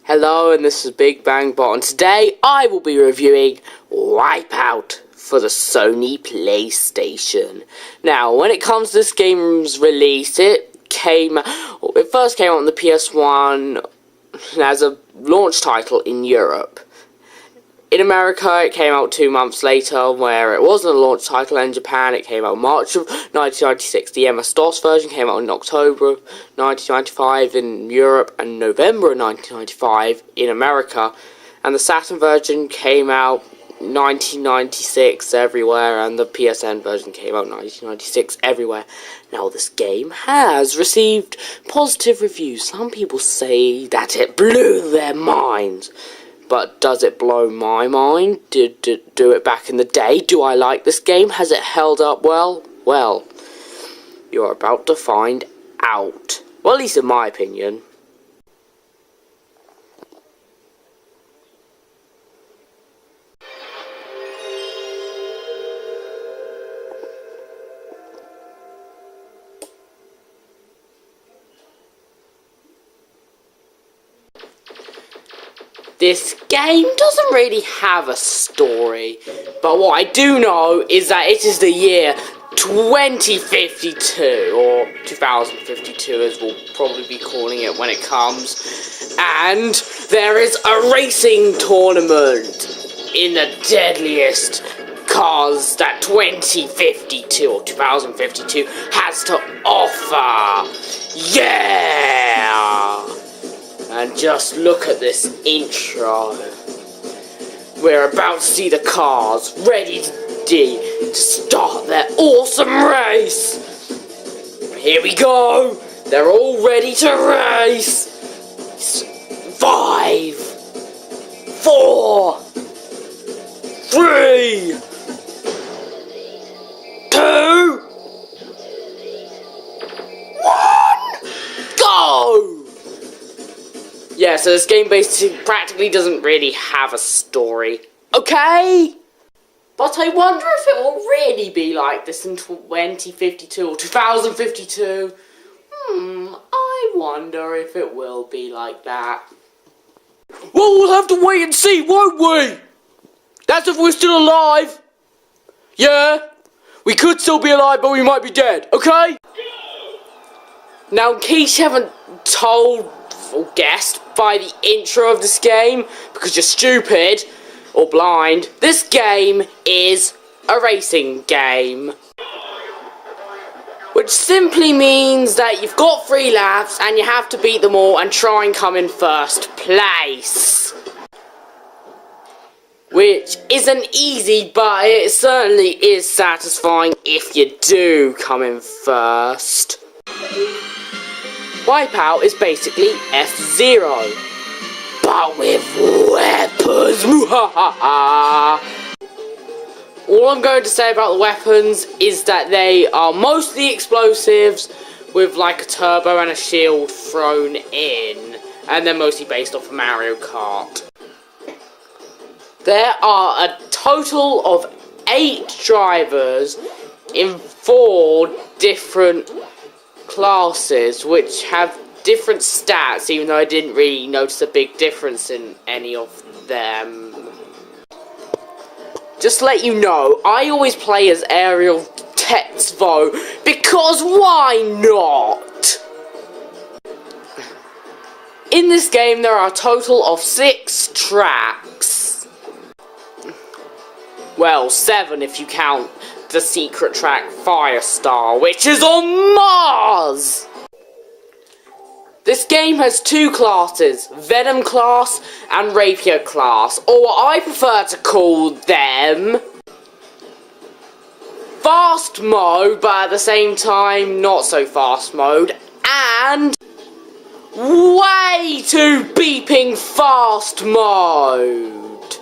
Hello, and this is Big Bang Bot, and today I will be reviewing WipEout for the Sony PlayStation. Now, when it comes to this game's release, it first came out on the PS1 as a launch title in Europe. In America, it came out 2 months later, where it wasn't a launch title. In Japan, it came out March of 1996. The MS-DOS version came out in October of 1995 in Europe, and November of 1995 in America. And the Saturn version came out 1996 everywhere, and the PSN version came out 1996 everywhere. Now, this game has received positive reviews. Some people say that it blew their minds. But does it blow my mind? Did it do it back in the day? Do I like this game? Has it held up well? Well, you're about to find out. Well, at least in my opinion. This game doesn't really have a story, but what I do know is that it is the year 2052, or 2052 as we'll probably be calling it when it comes, and there is a racing tournament in the deadliest cars that 2052 or 2052 has to offer. Yeah! And just look at this intro. We're about to see the cars ready to start their awesome race. Here we go. They're all ready to race. 5, 4, 3, 2, 1, go! Yeah, so this game basically practically doesn't really have a story. Okay? But I wonder if it will really be like this in 2052 or 2052. I wonder if it will be like that. Well, we'll have to wait and see, won't we? That's if we're still alive. Yeah? We could still be alive, but we might be dead, okay? Now, in case you haven't told or guessed by the intro of this game, because you're stupid or blind, this game is a racing game. Which simply means that you've got 3 laps and you have to beat them all and try and come in first place. Which isn't easy, but it certainly is satisfying if you do come in first. WipEout is basically F-Zero, but with weapons. All I'm going to say about the weapons is that they are mostly explosives with like a turbo and a shield thrown in, and they're mostly based off of Mario Kart. There are a total of 8 drivers in 4 different classes, which have different stats, even though I didn't really notice a big difference in any of them. Just to let you know, I always play as Aerial Tetsuo, because why not? In this game there are a total of 6 tracks. Well, 7 if you count the secret track Firestar, which is on Mars! This game has 2 classes, Venom class and Rapier class, or what I prefer to call them Fast Mode, but at the same time not so fast mode, and way too beeping fast mode.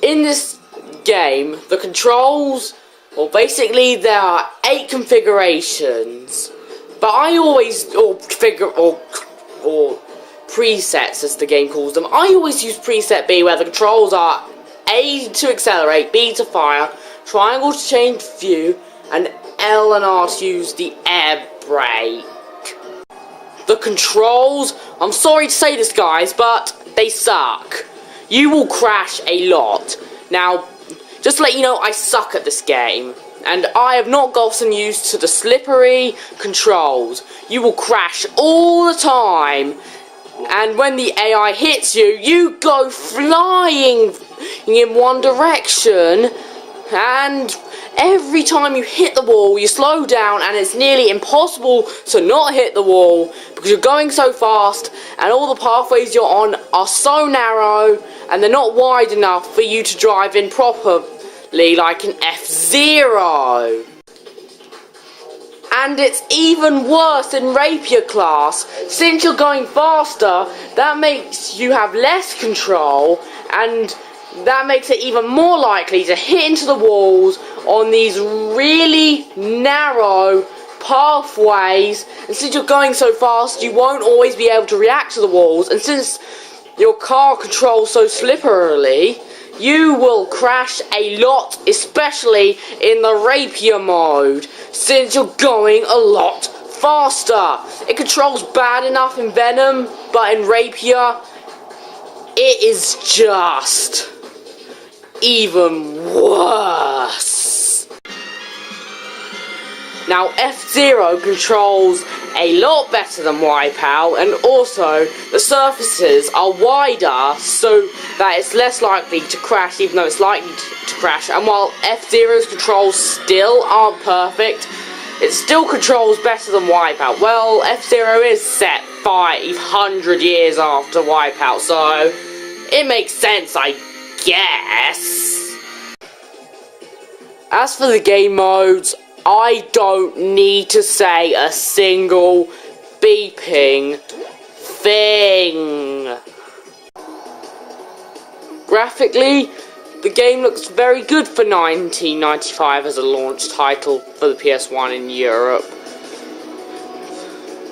In this game, the controls, well, basically there are 8 configurations, but I always, or presets as the game calls them, I always use preset B, where the controls are A to accelerate, B to fire, triangle to change view, and L and R to use the air brake. The controls, I'm sorry to say this guys, but they suck. You will crash a lot. Now, just to let you know, I suck at this game. And I have not gotten used to the slippery controls. You will crash all the time. And when the AI hits you, you go flying in one direction. And every time you hit the wall, you slow down, and it's nearly impossible to not hit the wall because you're going so fast, and all the pathways you're on are so narrow, and they're not wide enough for you to drive in properly like an F-Zero. And it's even worse in Rapier class. Since you're going faster, that makes you have less control, and that makes it even more likely to hit into the walls on these really narrow pathways. And since you're going so fast, you won't always be able to react to the walls. And since your car controls so slipperily, you will crash a lot, especially in the Rapier mode, since you're going a lot faster. It controls bad enough in Venom, but in Rapier, it is just even worse. Now, F-Zero controls a lot better than WipEout, and also the surfaces are wider so that it's less likely to crash, even though it's likely to crash. And while F-Zero's controls still aren't perfect, it still controls better than WipEout. Well, F-Zero is set 500 years after WipEout, so it makes sense, I guess. As for the game modes, I don't need to say a single beeping thing. Graphically, the game looks very good for 1995 as a launch title for the PS1 in Europe.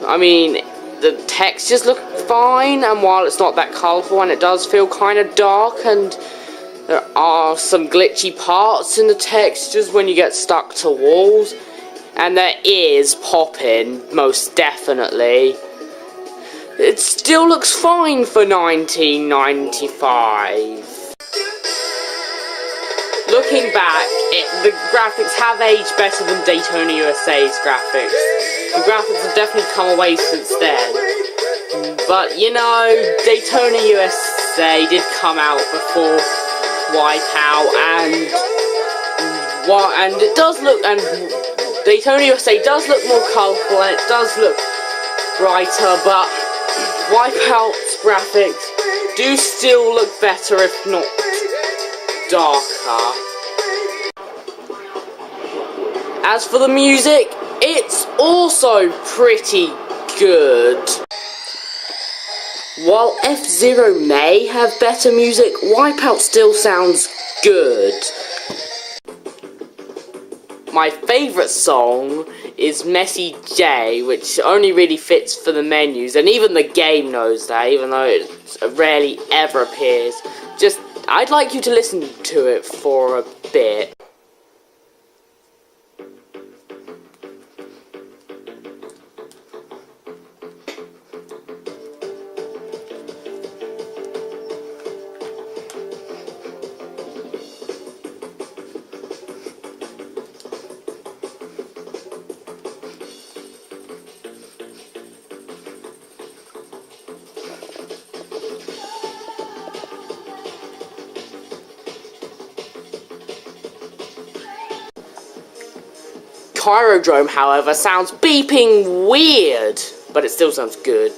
I mean, the textures look fine, and while it's not that colourful, and it does feel kind of dark, and there are some glitchy parts in the textures when you get stuck to walls, and there is popping, most definitely. It still looks fine for 1995. Looking back, the graphics have aged better than Daytona USA's graphics. The graphics have definitely come away since then. But, you know, Daytona USA did come out before WipEout, and it does look, and Daytona USA does look more colourful, and it does look brighter, but WipEout's graphics do still look better, if not darker. As for the music, it's also pretty good. While F-Zero may have better music, WipEout still sounds good. My favourite song is Messy J, which only really fits for the menus, and even the game knows that, even though it rarely ever appears. I'd like you to listen to it for a bit. Cheirodrome, however, sounds beeping weird, but it still sounds good.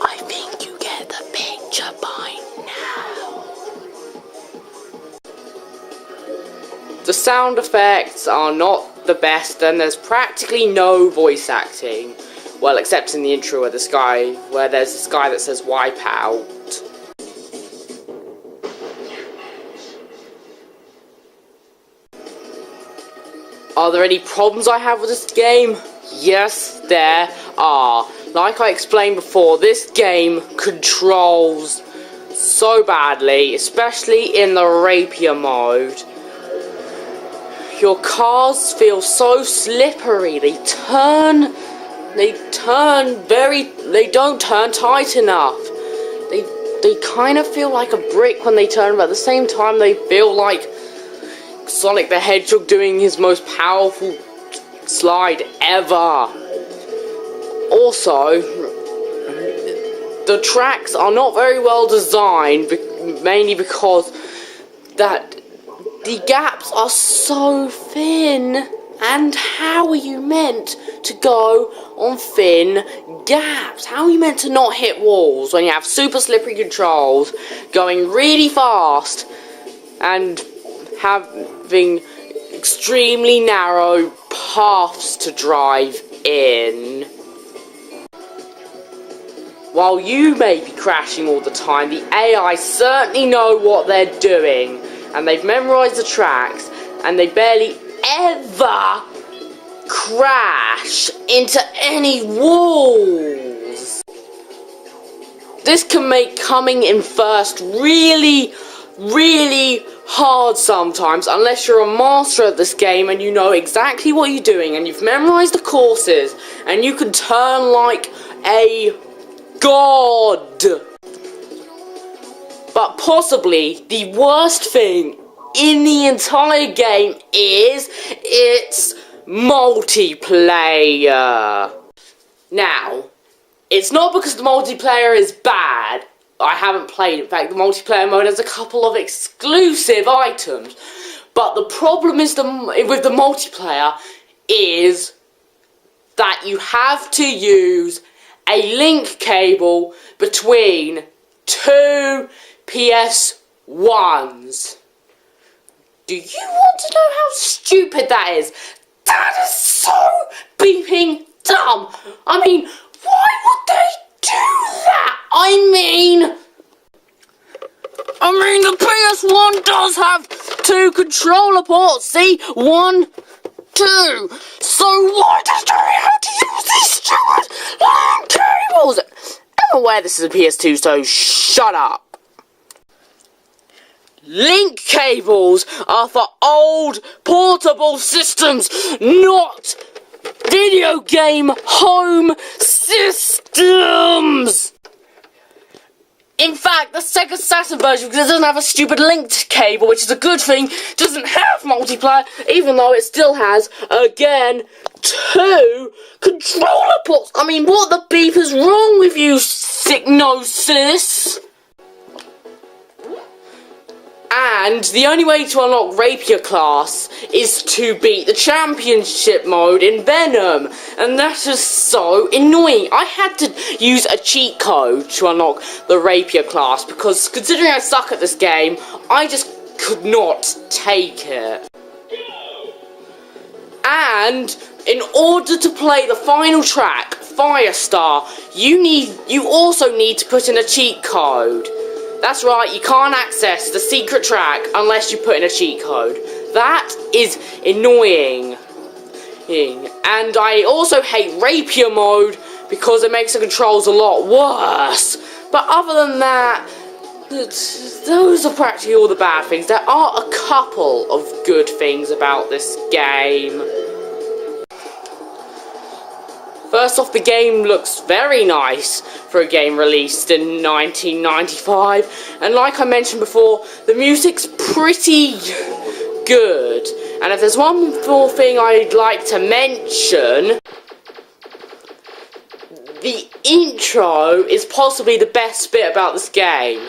I think you get the picture by now. The sound effects are not the best, and there's practically no voice acting. Well, except in the intro where there's this guy that says WipEout. Are there any problems I have with this game? Yes, there are. Like I explained before, this game controls so badly, especially in the rapier mode. Your cars feel so slippery. They don't turn tight enough. They kind of feel like a brick when they turn, but at the same time they feel like Sonic the Hedgehog doing his most powerful slide ever. Also, the tracks are not very well designed, mainly because that the gaps are so thin. And how are you meant to go on thin gaps? How are you meant to not hit walls when you have super slippery controls, going really fast, and having extremely narrow paths to drive in? While you may be crashing all the time, the AI certainly know what they're doing, and they've memorized the tracks, and they barely ever crash into any walls. This can make coming in first really, really hard sometimes, unless you're a master at this game and you know exactly what you're doing and you've memorized the courses and you can turn like a god. But possibly the worst thing in the entire game is its multiplayer. Now, it's not because the multiplayer is bad. I haven't played. In fact, the multiplayer mode has a couple of exclusive items. But the problem is with the multiplayer is that you have to use a link cable between two PS1s. Do you want to know how stupid that is? That is so beeping dumb. I mean, why would they do that? I mean, the PS1 does have two controller ports. See? 1, 2. So why does they have to use these stupid long cables? I'm aware this is a PS2, so shut up. Link cables are for old portable systems, not video game home systems. In fact, the Sega Saturn version, because it doesn't have a stupid linked cable, which is a good thing, doesn't have multiplayer, even though it still has, again, 2 controller ports. I mean, what the beep is wrong with you, Sicknosis? And the only way to unlock Rapier class is to beat the championship mode in Venom. And that is so annoying. I had to use a cheat code to unlock the Rapier class because considering I suck at this game, I just could not take it. And in order to play the final track, Firestar, you also need to put in a cheat code. That's right, you can't access the secret track unless you put in a cheat code. That is annoying. And I also hate Rapier mode because it makes the controls a lot worse. But other than that, those are practically all the bad things. There are a couple of good things about this game. First off, the game looks very nice for a game released in 1995. And like I mentioned before, the music's pretty good. And if there's one more thing I'd like to mention, the intro is possibly the best bit about this game.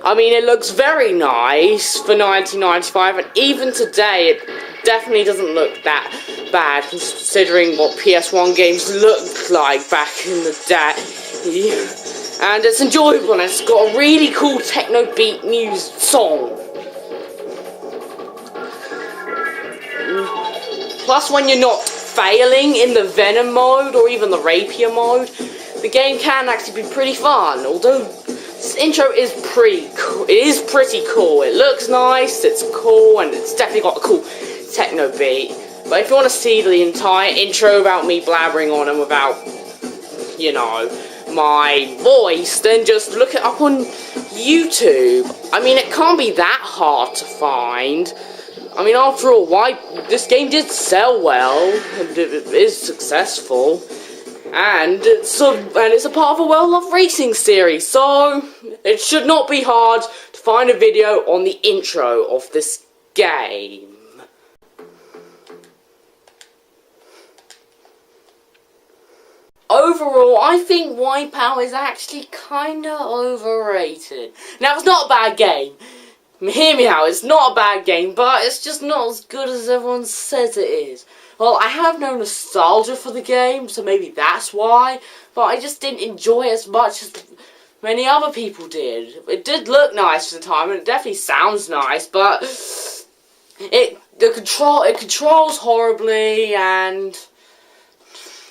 I mean, it looks very nice for 1995, and even today it definitely doesn't look that bad considering what PS1 games looked like back in the day. And it's enjoyable and it's got a really cool techno beat music song. Plus, when you're not failing in the Venom mode or even the Rapier mode, the game can actually be pretty fun. Although this intro is pretty cool. It is pretty cool. It looks nice, it's cool, and it's definitely got a cool techno beat. But if you want to see the entire intro without me blabbering on and without, you know, my voice, then just look it up on YouTube. I mean, it can't be that hard to find. I mean, after all, this game did sell well, and it is successful, and it's a part of a well-loved racing series, so it should not be hard to find a video on the intro of this game. Overall, I think WipEout is actually kinda overrated. Now, it's not a bad game. Hear me out, it's not a bad game, but it's just not as good as everyone says it is. Well, I have no nostalgia for the game, so maybe that's why, but I just didn't enjoy it as much as many other people did. It did look nice for the time, and it definitely sounds nice, but it controls horribly, and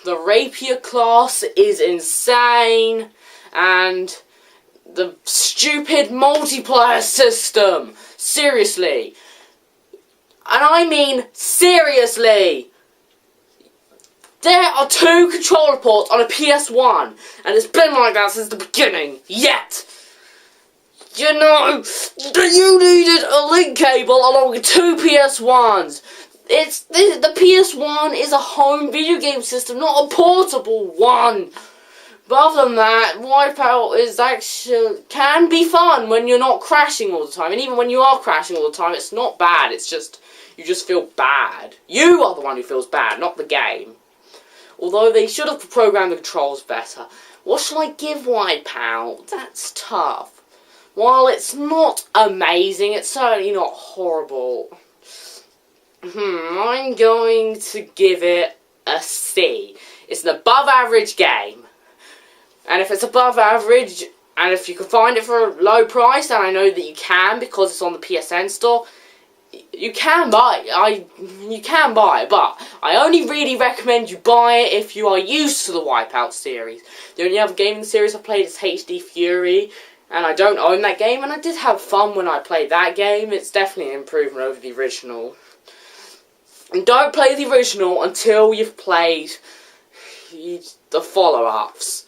the rapier class is insane, and the stupid multiplayer system, seriously, and I mean seriously, there are 2 controller ports on a PS1, and it's been like that since the beginning, yet, you know, you needed a link cable along with 2 PS1s. The PS1 is a home video game system, not a portable one. But other than that, WipEout is actually can be fun when you're not crashing all the time, and even when you are crashing all the time, it's not bad. It's just you just feel bad. You are the one who feels bad, not the game. Although they should have programmed the controls better. What shall I give WipEout? That's tough. While it's not amazing, it's certainly not horrible. I'm going to give it a C. It's an above average game. And if it's above average, and if you can find it for a low price, and I know that you can because it's on the PSN store, you can buy it, but I only really recommend you buy it if you are used to the WipEout series. The only other game in the series I've played is HD Fury, and I don't own that game, and I did have fun when I played that game. It's definitely an improvement over the original. And don't play the original until you've played the follow-ups.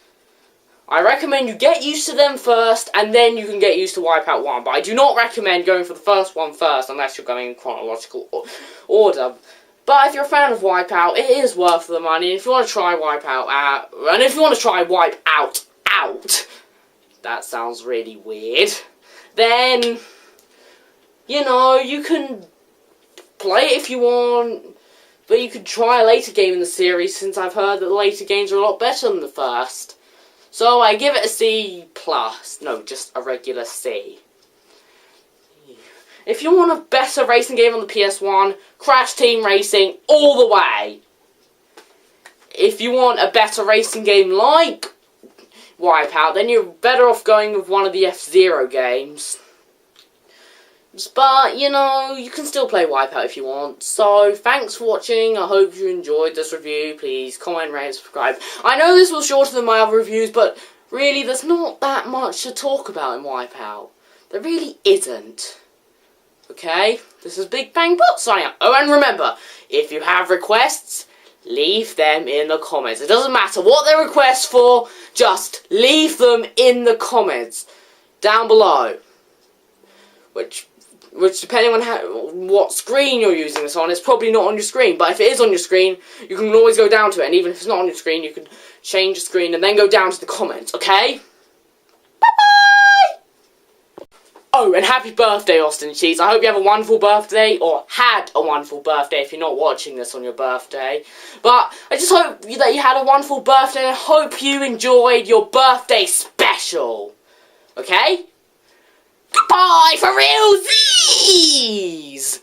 I recommend you get used to them first, and then you can get used to WipEout 1. But I do not recommend going for the first one first, unless you're going in chronological order. But if you're a fan of WipEout, it is worth the money. If you want to try WipEout out, and if you want to try WipEout out, that sounds really weird, then, you know, you can play it if you want, but you could try a later game in the series, since I've heard that the later games are a lot better than the first. So I give it a C+. No, just a regular C. If you want a better racing game on the PS1, Crash Team Racing all the way. If you want a better racing game like WipEout, then you're better off going with one of the F-Zero games. But, you know, you can still play WipEout if you want. So, thanks for watching. I hope you enjoyed this review. Please comment, rate, and subscribe. I know this was shorter than my other reviews, but really, there's not that much to talk about in WipEout. There really isn't. Okay? This is Big Bang Bot signing out. Oh, and remember, if you have requests, leave them in the comments. It doesn't matter what they're requests for, just leave them in the comments down below. Which depending on what screen you're using this on, it's probably not on your screen. But if it is on your screen, you can always go down to it. And even if it's not on your screen, you can change the screen and then go down to the comments, okay? Bye-bye! Oh, and happy birthday, Austin Cheese. I hope you have a wonderful birthday, or had a wonderful birthday if you're not watching this on your birthday. But I just hope that you had a wonderful birthday, and I hope you enjoyed your birthday special. Okay? Goodbye for realsies!